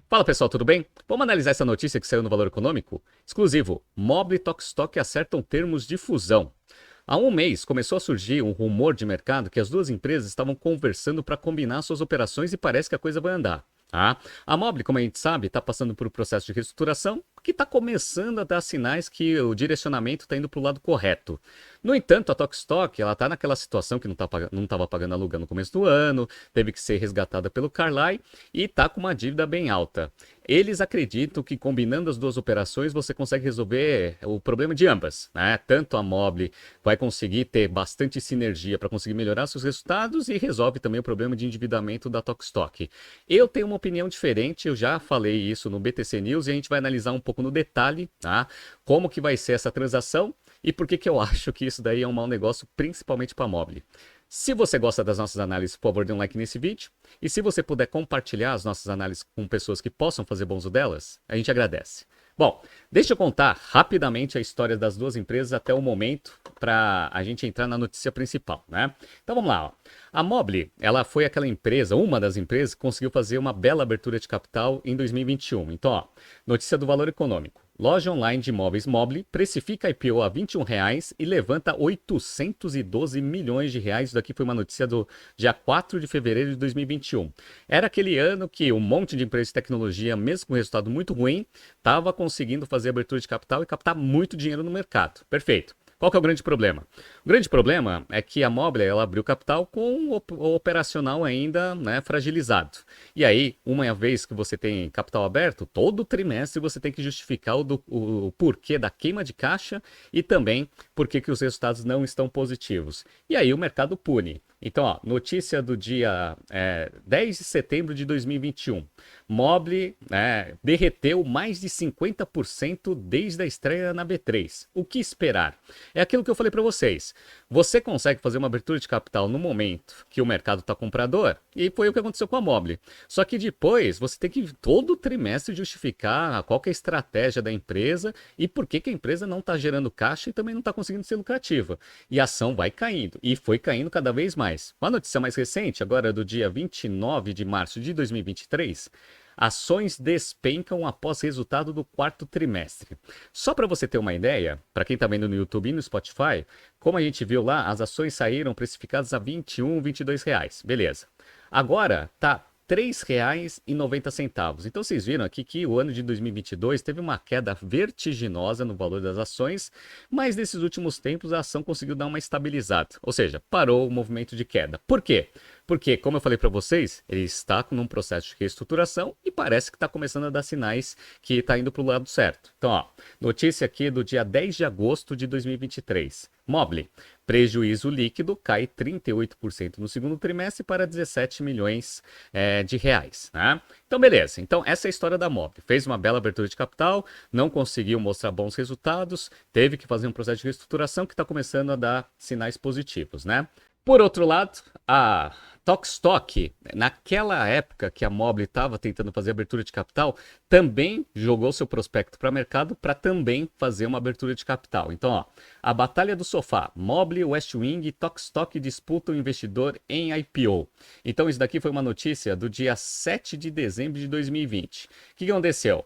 Fala pessoal, tudo bem? Vamos analisar essa notícia que saiu no Valor Econômico? Exclusivo: Mobile e Tokstok acertam termos de fusão. Há um mês começou a surgir um rumor de mercado que as duas empresas estavam conversando para combinar suas operações e parece que a coisa vai andar. Tá? A Mobile, como a gente sabe, está passando por um processo de reestruturação que está começando a dar sinais que o direcionamento está indo para o lado correto. No entanto, a Tokstok ela está naquela situação que não estava pagando aluguel no começo do ano, teve que ser resgatada pelo Carlyle e está com uma dívida bem alta. Eles acreditam que combinando as duas operações você consegue resolver o problema de ambas, né? Tanto a Mobile vai conseguir ter bastante sinergia para conseguir melhorar seus resultados e resolve também o problema de endividamento da Tokstok. Eu tenho uma opinião diferente, eu já falei isso no BTC News e a gente vai analisar um pouco no detalhe, tá? Como que vai ser essa transação e por que que eu acho que isso daí é um mau negócio, principalmente para a Mobile. Se você gosta das nossas análises, por favor, dê um like nesse vídeo. E se você puder compartilhar as nossas análises com pessoas que possam fazer bom uso delas, a gente agradece. Bom, deixa eu contar rapidamente a história das duas empresas até o momento para a gente entrar na notícia principal, né? Então vamos lá, ó. A Mobile, ela foi aquela empresa, uma das empresas que conseguiu fazer uma bela abertura de capital em 2021. Então, ó, notícia do Valor Econômico. Loja online de imóveis Mobile precifica a IPO a R$ 21 e levanta 812 milhões de reais. Isso daqui foi uma notícia do dia 4 de fevereiro de 2021. Era aquele ano que um monte de empresas de tecnologia, mesmo com resultado muito ruim, estava conseguindo fazer abertura de capital e captar muito dinheiro no mercado. Perfeito. Qual que é o grande problema? O grande problema é que a Mobile ela abriu capital com o operacional ainda, né, fragilizado. E aí, uma vez que você tem capital aberto, todo trimestre você tem que justificar o porquê da queima de caixa e também porquê que os resultados não estão positivos. E aí o mercado pune. Então, ó, notícia do dia 10 de setembro de 2021. Mobile derreteu mais de 50% desde a estreia na B3. O que esperar? É aquilo que eu falei para vocês. Você consegue fazer uma abertura de capital no momento que o mercado está comprador, e foi o que aconteceu com a Mobile. Só que depois você tem que todo trimestre justificar qual que é a estratégia da empresa e por que que a empresa não está gerando caixa e também não está conseguindo ser lucrativa. E a ação vai caindo, e foi caindo cada vez mais. Uma notícia mais recente, agora do dia 29 de março de 2023, ações despencam após resultado do quarto trimestre. Só para você ter uma ideia, para quem está vendo no YouTube e no Spotify, como a gente viu lá, as ações saíram precificadas a 21, R$ 22. Beleza. Agora tá R$ 3,90. Então vocês viram aqui que o ano de 2022 teve uma queda vertiginosa no valor das ações, mas nesses últimos tempos a ação conseguiu dar uma estabilizada, ou seja, parou o movimento de queda. Por quê? Porque, como eu falei para vocês, ele está num processo de reestruturação e parece que está começando a dar sinais que está indo para o lado certo. Então, ó, notícia aqui do dia 10 de agosto de 2023. Mobile, prejuízo líquido cai 38% no segundo trimestre para 17 milhões de reais. Né? Então, beleza. Então, essa é a história da Mobile. Fez uma bela abertura de capital, não conseguiu mostrar bons resultados, teve que fazer um processo de reestruturação que está começando a dar sinais positivos, né? Por outro lado, a Tokstok, naquela época que a Mobile estava tentando fazer abertura de capital, também jogou seu prospecto para o mercado para também fazer uma abertura de capital. Então, ó, a batalha do sofá, Mobile, Westwing e Tokstok disputam investidor em IPO. Então, isso daqui foi uma notícia do dia 7 de dezembro de 2020. O que aconteceu?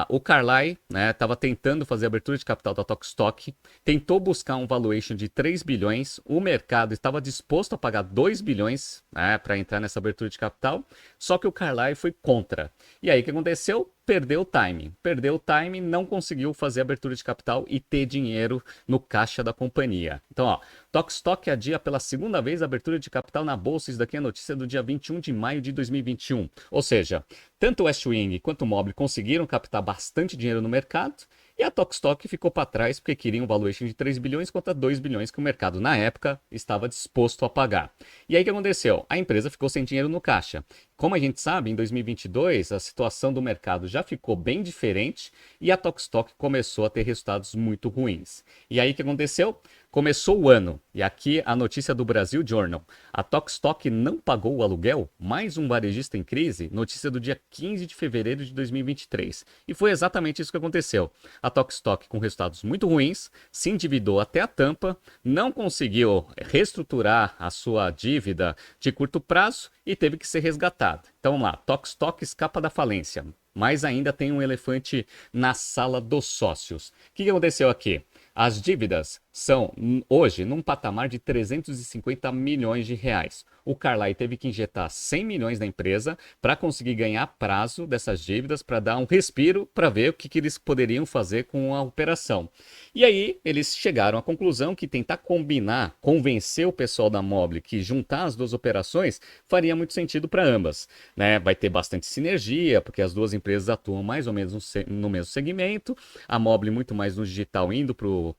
O Carlyle estava tentando fazer a abertura de capital da Tokstok, tentou buscar um valuation de 3 bilhões, o mercado estava disposto a pagar 2 bilhões para entrar nessa abertura de capital, só que o Carlyle foi contra. E aí o que aconteceu? Perdeu o timing, não conseguiu fazer a abertura de capital e ter dinheiro no caixa da companhia. Então, ó, Tokstok adia pela segunda vez a abertura de capital na bolsa. Isso daqui é a notícia do dia 21 de maio de 2021. Ou seja, tanto o Westwing quanto o Mobile conseguiram captar bastante dinheiro no mercado e a Tokstok ficou para trás porque queria um valuation de 3 bilhões contra 2 bilhões que o mercado na época estava disposto a pagar. E aí o que aconteceu? A empresa ficou sem dinheiro no caixa. Como a gente sabe, em 2022 a situação do mercado já ficou bem diferente e a Tokstok começou a ter resultados muito ruins. E aí o que aconteceu? Começou o ano, e aqui a notícia do Brasil Journal. A Tokstok não pagou o aluguel? Mais um varejista em crise? Notícia do dia 15 de fevereiro de 2023. E foi exatamente isso que aconteceu. A Tokstok, com resultados muito ruins, se endividou até a tampa, não conseguiu reestruturar a sua dívida de curto prazo e teve que ser resgatada. Então vamos lá, Tokstok escapa da falência, mas ainda tem um elefante na sala dos sócios. O que aconteceu aqui? As dívidas são, hoje, num patamar de 350 milhões de reais. O Carlyle teve que injetar 100 milhões na empresa para conseguir ganhar prazo dessas dívidas, para dar um respiro, para ver o que eles poderiam fazer com a operação. E aí, eles chegaram à conclusão que tentar combinar, convencer o pessoal da Mobile que juntar as duas operações faria muito sentido para ambas, né? Vai ter bastante sinergia, porque as duas empresas atuam mais ou menos no mesmo segmento, a Mobile muito mais no digital, indo para o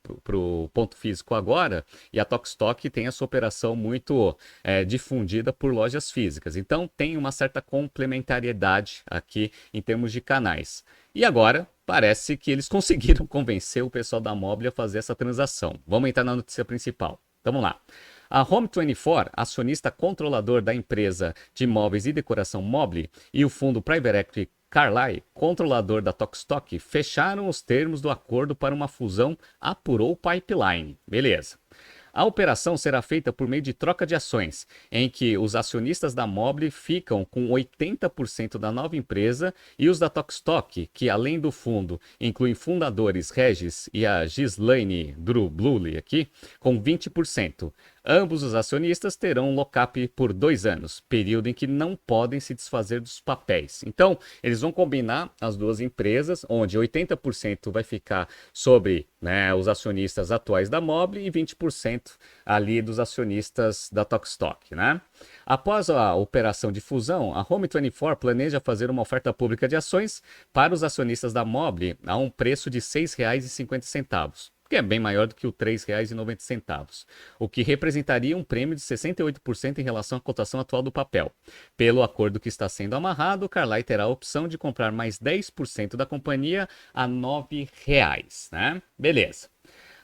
ponto físico agora, e a Tokstok tem essa operação muito difundida por lojas físicas. Então tem uma certa complementariedade aqui em termos de canais. E agora parece que eles conseguiram convencer o pessoal da Mobile a fazer essa transação. Vamos entrar na notícia principal. Então vamos lá. A Home24, acionista controlador da empresa de móveis e decoração Mobile, e o fundo Private Equity Carlyle, controlador da Tokstok, fecharam os termos do acordo para uma fusão, apurou o pipeline. Beleza. A operação será feita por meio de troca de ações, em que os acionistas da Mobile ficam com 80% da nova empresa e os da Tokstok, que além do fundo incluem fundadores Regis e a Ghislaine Bluley aqui, com 20%. Ambos os acionistas terão um lock-up por 2 anos, período em que não podem se desfazer dos papéis. Então, eles vão combinar as duas empresas, onde 80% vai ficar sobre, né, os acionistas atuais da Mobile e 20% ali dos acionistas da Tokstok, né? Após a operação de fusão, a Home24 planeja fazer uma oferta pública de ações para os acionistas da Mobile a um preço de R$ 6,50. Que é bem maior do que o R$ 3,90, o que representaria um prêmio de 68% em relação à cotação atual do papel. Pelo acordo que está sendo amarrado, o Carlyle terá a opção de comprar mais 10% da companhia a R$ 9,00, né? Beleza.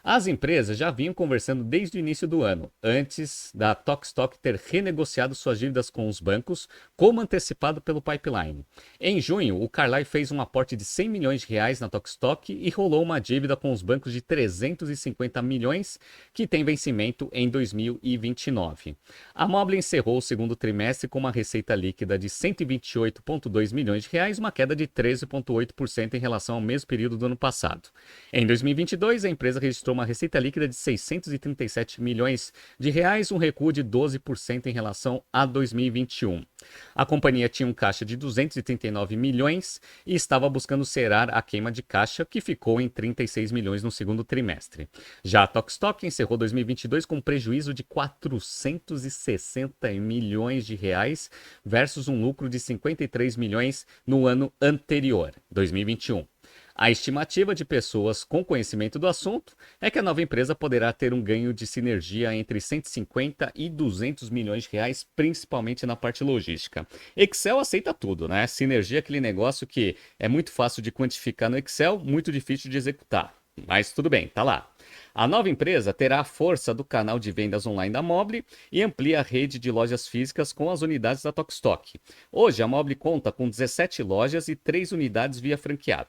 As empresas já vinham conversando desde o início do ano, antes da Tokstok ter renegociado suas dívidas com os bancos, como antecipado pelo pipeline. Em junho, o Carlyle fez um aporte de 100 milhões de reais na Tokstok e rolou uma dívida com os bancos de 350 milhões, que tem vencimento em 2029. A Mobile encerrou o segundo trimestre com uma receita líquida de 128,2 milhões de reais, uma queda de 13,8% em relação ao mesmo período do ano passado. Em 2022, a empresa registrou uma receita líquida de 637 milhões de reais, um recuo de 12% em relação a 2021. A companhia tinha um caixa de 239 milhões e estava buscando zerar a queima de caixa, que ficou em 36 milhões no segundo trimestre. Já a Tokstok encerrou 2022 com um prejuízo de 460 milhões de reais versus um lucro de 53 milhões no ano anterior, 2021. A estimativa de pessoas com conhecimento do assunto é que a nova empresa poderá ter um ganho de sinergia entre 150 e 200 milhões de reais, principalmente na parte logística. Excel aceita tudo, né? Sinergia é aquele negócio que é muito fácil de quantificar no Excel, muito difícil de executar. Mas tudo bem, tá lá. A nova empresa terá a força do canal de vendas online da Mobile e amplia a rede de lojas físicas com as unidades da Tokstok. Hoje, a Mobile conta com 17 lojas e 3 unidades via franqueado.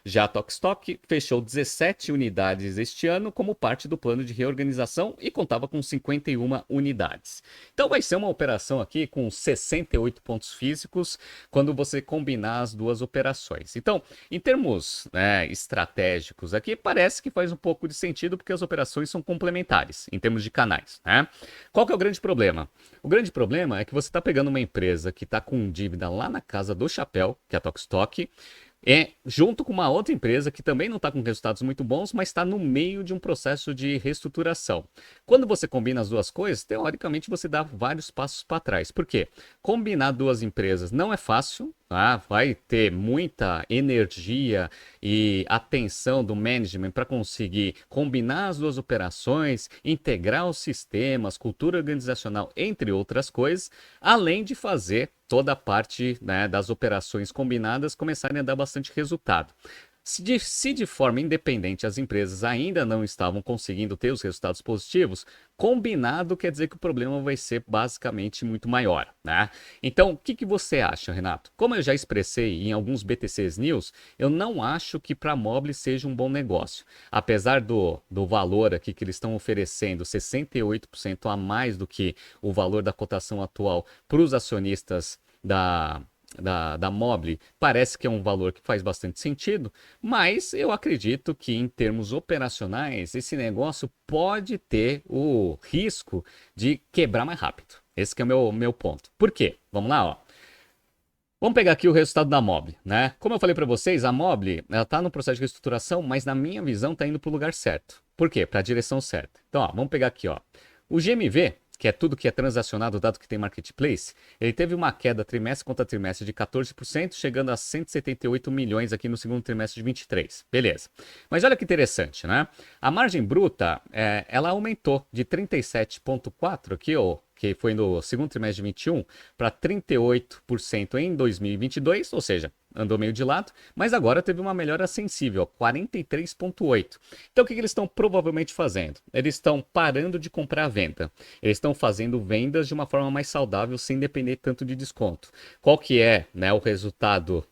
Já a Tokstok fechou 17 unidades este ano como parte do plano de reorganização e contava com 51 unidades. Então vai ser uma operação aqui com 68 pontos físicos quando você combinar as duas operações. Então, em termos, né, estratégicos aqui, parece que faz um pouco de sentido porque as operações são complementares em termos de canais, né? Qual que é o grande problema? O grande problema é que você está pegando uma empresa que está com dívida lá na casa do chapéu, que é a Tokstok, junto com uma outra empresa que também não está com resultados muito bons, mas está no meio de um processo de reestruturação. Quando você combina as duas coisas, teoricamente você dá vários passos para trás. Por quê? Combinar duas empresas não é fácil, tá? Vai ter muita energia e atenção do management para conseguir combinar as duas operações, integrar os sistemas, cultura organizacional, entre outras coisas, além de fazer toda a parte, né, das operações combinadas começarem a dar bastante resultado. Se de forma independente as empresas ainda não estavam conseguindo ter os resultados positivos, combinado quer dizer que o problema vai ser basicamente muito maior, né? Então, o que você acha, Renato? Como eu já expressei em alguns BTCs News, eu não acho que para a Mobile seja um bom negócio. Apesar do valor aqui que eles estão oferecendo, 68% a mais do que o valor da cotação atual para os acionistas da Mobile, parece que é um valor que faz bastante sentido, mas eu acredito que em termos operacionais, esse negócio pode ter o risco de quebrar mais rápido. Esse que é o meu ponto. Por quê? Vamos lá, ó. Vamos pegar aqui o resultado da Mobile, né? Como eu falei para vocês, a Mobile, ela tá no processo de reestruturação, mas na minha visão tá indo para o lugar certo. Por quê? Para a direção certa. Então, ó, vamos pegar aqui, ó. O GMV, que é tudo que é transacionado, dado que tem marketplace, ele teve uma queda trimestre contra trimestre de 14%, chegando a 178 milhões aqui no segundo trimestre de 23. Beleza. Mas olha que interessante, né? A margem bruta, ela aumentou de 37,4% aqui, ó, que foi no segundo trimestre de 21, para 38% em 2022, ou seja, andou meio de lado, mas agora teve uma melhora sensível, 43,8%. Então o que eles estão provavelmente fazendo? Eles estão parando de comprar a venda. Eles estão fazendo vendas de uma forma mais saudável, sem depender tanto de desconto. Qual que é, né, o resultado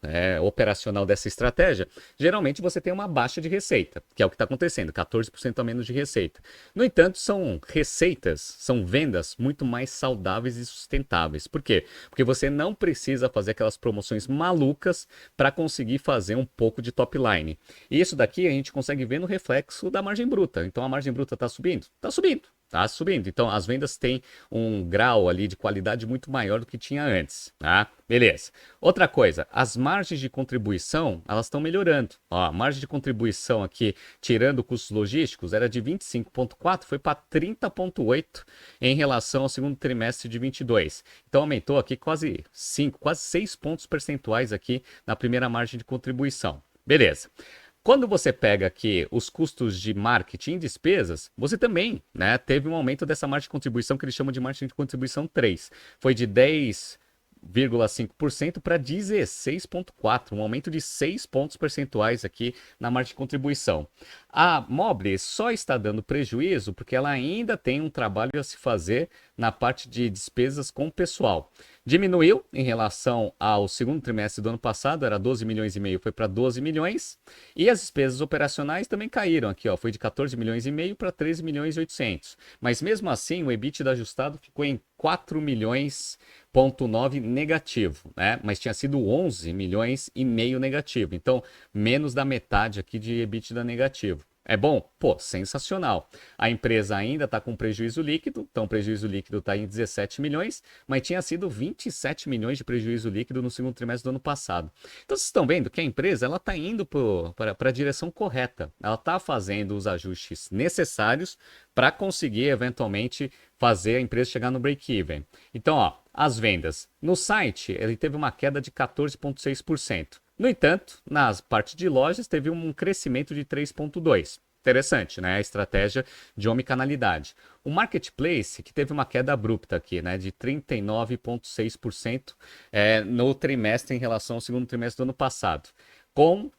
operacional dessa estratégia? Geralmente você tem uma baixa de receita, que é o que está acontecendo, 14% a menos de receita. No entanto, são receitas, são vendas muito mais saudáveis e sustentáveis. Por quê? Porque você não precisa fazer aquelas promoções malucas para conseguir fazer um pouco de top line. E isso daqui a gente consegue ver no reflexo da margem bruta. Então a margem bruta está subindo? Está subindo. Tá subindo. Então, as vendas têm um grau ali de qualidade muito maior do que tinha antes, tá? Beleza. Outra coisa, as margens de contribuição, elas estão melhorando. Ó, a margem de contribuição aqui, tirando custos logísticos, era de 25,4, foi para 30,8 em relação ao segundo trimestre de 22. Então, aumentou aqui quase 6 pontos percentuais aqui na primeira margem de contribuição. Beleza. Quando você pega aqui os custos de marketing e despesas, você também, né, teve um aumento dessa margem de contribuição que eles chamam de margem de contribuição 3. Foi de 10,5% para 16,4%, um aumento de 6 pontos percentuais aqui na margem de contribuição. A Mobile só está dando prejuízo porque ela ainda tem um trabalho a se fazer na parte de despesas com o pessoal. Diminuiu em relação ao segundo trimestre do ano passado, era 12 milhões e meio, foi para 12 milhões. E as despesas operacionais também caíram aqui, ó, foi de 14 milhões e meio para 13 milhões e 800. Mas mesmo assim, o EBITDA ajustado ficou em 4 milhões,9 negativo, né? Mas tinha sido 11 milhões e meio negativo. Então, menos da metade aqui de EBITDA negativo. É bom? Pô, sensacional. A empresa ainda está com prejuízo líquido, então o prejuízo líquido está em 17 milhões, mas tinha sido 27 milhões de prejuízo líquido no segundo trimestre do ano passado. Então vocês estão vendo que a empresa está indo para a direção correta. Ela está fazendo os ajustes necessários para conseguir eventualmente fazer a empresa chegar no break-even. Então, ó, as vendas. No site, ele teve uma queda de 14,6%. No entanto, nas partes de lojas, teve um crescimento de 3,2%. Interessante, né? A estratégia de omnicanalidade. O marketplace, que teve uma queda abrupta aqui, né? De 39,6% no trimestre em relação ao segundo trimestre do ano passado.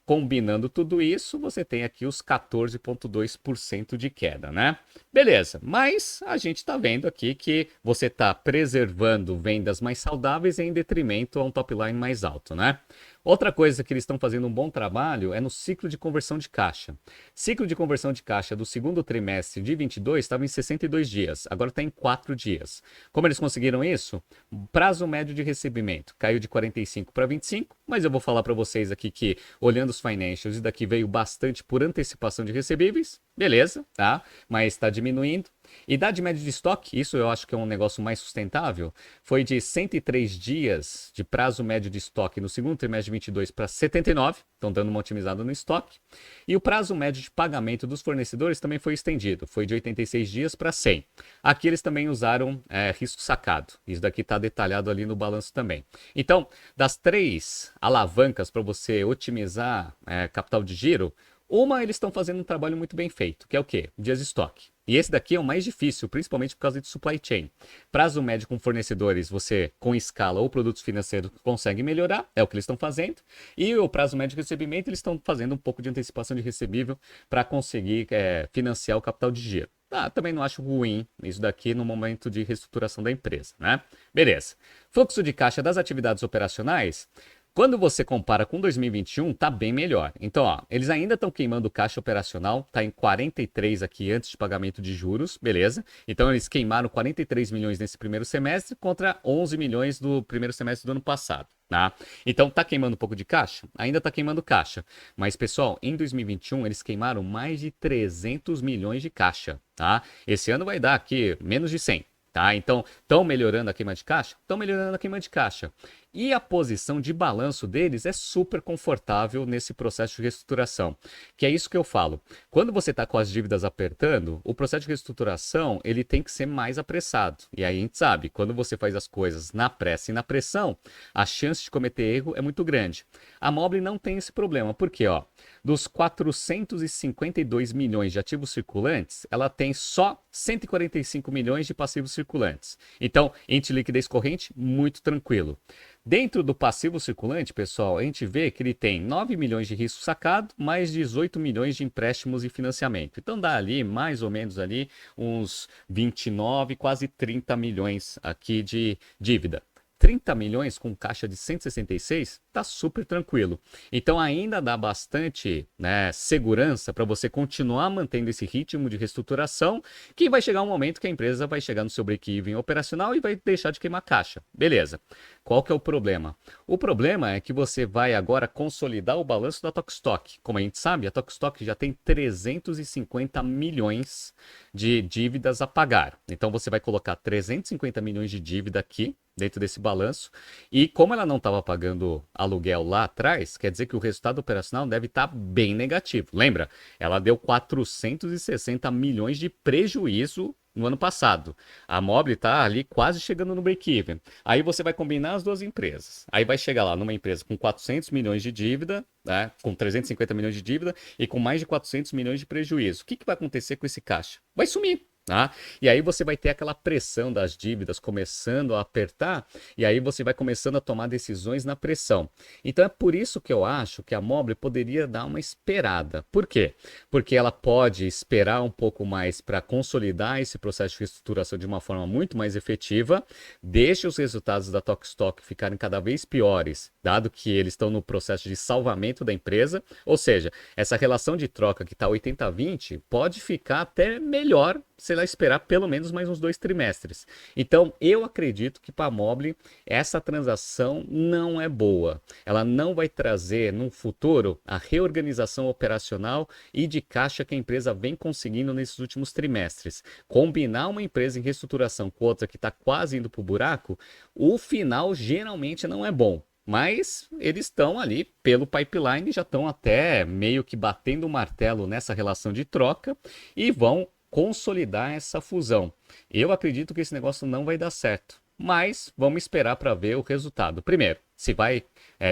Combinando tudo isso, você tem aqui os 14,2% de queda, né? Beleza, mas a gente está vendo aqui que você está preservando vendas mais saudáveis em detrimento a um top line mais alto, né? Outra coisa que eles estão fazendo um bom trabalho é no ciclo de conversão de caixa. Ciclo de conversão de caixa do segundo trimestre de 22 estava em 62 dias, agora está em 4 dias. Como eles conseguiram isso? Prazo médio de recebimento caiu de 45 para 25, mas eu vou falar para vocês aqui que, olhando os financials, isso daqui veio bastante por antecipação de recebíveis, beleza, tá? Mas está diminuindo. Idade média de estoque, isso eu acho que é um negócio mais sustentável, foi de 103 dias de prazo médio de estoque no segundo trimestre de 22 para 79, estão dando uma otimizada no estoque. E o prazo médio de pagamento dos fornecedores também foi estendido, foi de 86 dias para 100. Aqui eles também usaram risco sacado, isso daqui está detalhado ali no balanço também. Então, das 3 alavancas para você otimizar capital de giro, uma eles estão fazendo um trabalho muito bem feito, que é o quê? Dias de estoque. E esse daqui é o mais difícil, principalmente por causa de supply chain. Prazo médio com fornecedores, você com escala ou produtos financeiros consegue melhorar, é o que eles estão fazendo. E o prazo médio de recebimento, eles estão fazendo um pouco de antecipação de recebível para conseguir financiar o capital de giro. Também não acho ruim isso daqui no momento de reestruturação da empresa, né? Beleza. Fluxo de caixa das atividades operacionais. Quando você compara com 2021, tá bem melhor. Então, ó, eles ainda estão queimando caixa operacional, tá em 43 aqui antes de pagamento de juros, beleza? Então, eles queimaram 43 milhões nesse primeiro semestre contra 11 milhões do primeiro semestre do ano passado, tá? Então, tá queimando um pouco de caixa? Ainda tá queimando caixa. Mas, pessoal, em 2021, eles queimaram mais de 300 milhões de caixa, tá? Esse ano vai dar aqui menos de 100. Tá? Então, estão melhorando a queima de caixa? Estão melhorando a queima de caixa. E a posição de balanço deles é super confortável nesse processo de reestruturação. Que é isso que eu falo. Quando você está com as dívidas apertando, o processo de reestruturação ele tem que ser mais apressado. E aí a gente sabe, quando você faz as coisas na pressa e na pressão, a chance de cometer erro é muito grande. A Mobile não tem esse problema. Por quê? Ó, dos 452 milhões de ativos circulantes, ela tem só 145 milhões de passivos circulantes. Então, índice de liquidez corrente, muito tranquilo. Dentro do passivo circulante, pessoal, a gente vê que ele tem 9 milhões de risco sacado, mais 18 milhões de empréstimos e financiamento. Então dá ali, mais ou menos ali, uns 29, quase 30 milhões aqui de dívida. 30 milhões com caixa de 166, tá super tranquilo. Então ainda dá bastante, né, segurança para você continuar mantendo esse ritmo de reestruturação, que vai chegar um momento que a empresa vai chegar no seu break-even operacional e vai deixar de queimar caixa. Beleza. Qual que é o problema? O problema é que você vai agora consolidar o balanço da Tokstok. Como a gente sabe, a Tokstok já tem 350 milhões de dívidas a pagar. Então você vai colocar 350 milhões de dívida aqui, dentro desse balanço, e como ela não estava pagando aluguel lá atrás, quer dizer que o resultado operacional deve estar bem negativo. Lembra? Ela deu 460 milhões de prejuízo no ano passado. A Mobile está ali quase chegando no break-even. Aí você vai combinar as duas empresas. Aí vai chegar lá numa empresa com 400 milhões de dívida, né, com 350 milhões de dívida e com mais de 400 milhões de prejuízo. O que vai acontecer com esse caixa? Vai sumir. Tá? E aí você vai ter aquela pressão das dívidas começando a apertar, e aí você vai começando a tomar decisões na pressão. Então é por isso que eu acho que a Mobile poderia dar uma esperada. Por quê? Porque ela pode esperar um pouco mais para consolidar esse processo de reestruturação de uma forma muito mais efetiva, deixa os resultados da Tokstok ficarem cada vez piores, dado que eles estão no processo de salvamento da empresa, ou seja, essa relação de troca que está 80-20 pode ficar até melhor se ela esperar pelo menos mais uns 2 trimestres. Então, eu acredito que para a Mobile essa transação não é boa. Ela não vai trazer no futuro a reorganização operacional e de caixa que a empresa vem conseguindo nesses últimos trimestres. Combinar uma empresa em reestruturação com outra que está quase indo para o buraco, o final geralmente não é bom. Mas eles estão ali pelo pipeline, já estão até meio que batendo o martelo nessa relação de troca e vão consolidar essa fusão. Eu acredito que esse negócio não vai dar certo, mas vamos esperar para ver o resultado. Primeiro, se vai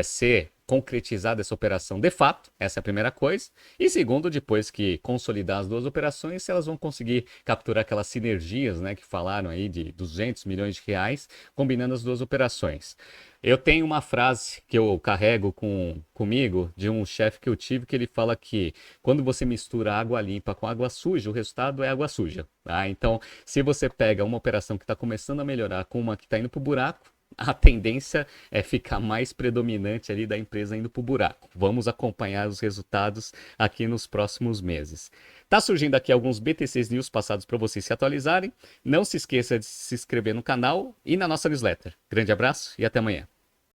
ser concretizada essa operação de fato, essa é a primeira coisa. E segundo, depois que consolidar as duas operações, se elas vão conseguir capturar aquelas sinergias, né, que falaram aí de 200 milhões de reais, combinando as duas operações. Eu tenho uma frase que eu carrego comigo de um chefe que eu tive, que ele fala que quando você mistura água limpa com água suja, o resultado é água suja. Tá? Então, se você pega uma operação que está começando a melhorar com uma que está indo para o buraco, a tendência é ficar mais predominante ali da empresa indo para o buraco. Vamos acompanhar os resultados aqui nos próximos meses. Tá surgindo aqui alguns BTCs News passados para vocês se atualizarem. Não se esqueça de se inscrever no canal e na nossa newsletter. Grande abraço e até amanhã.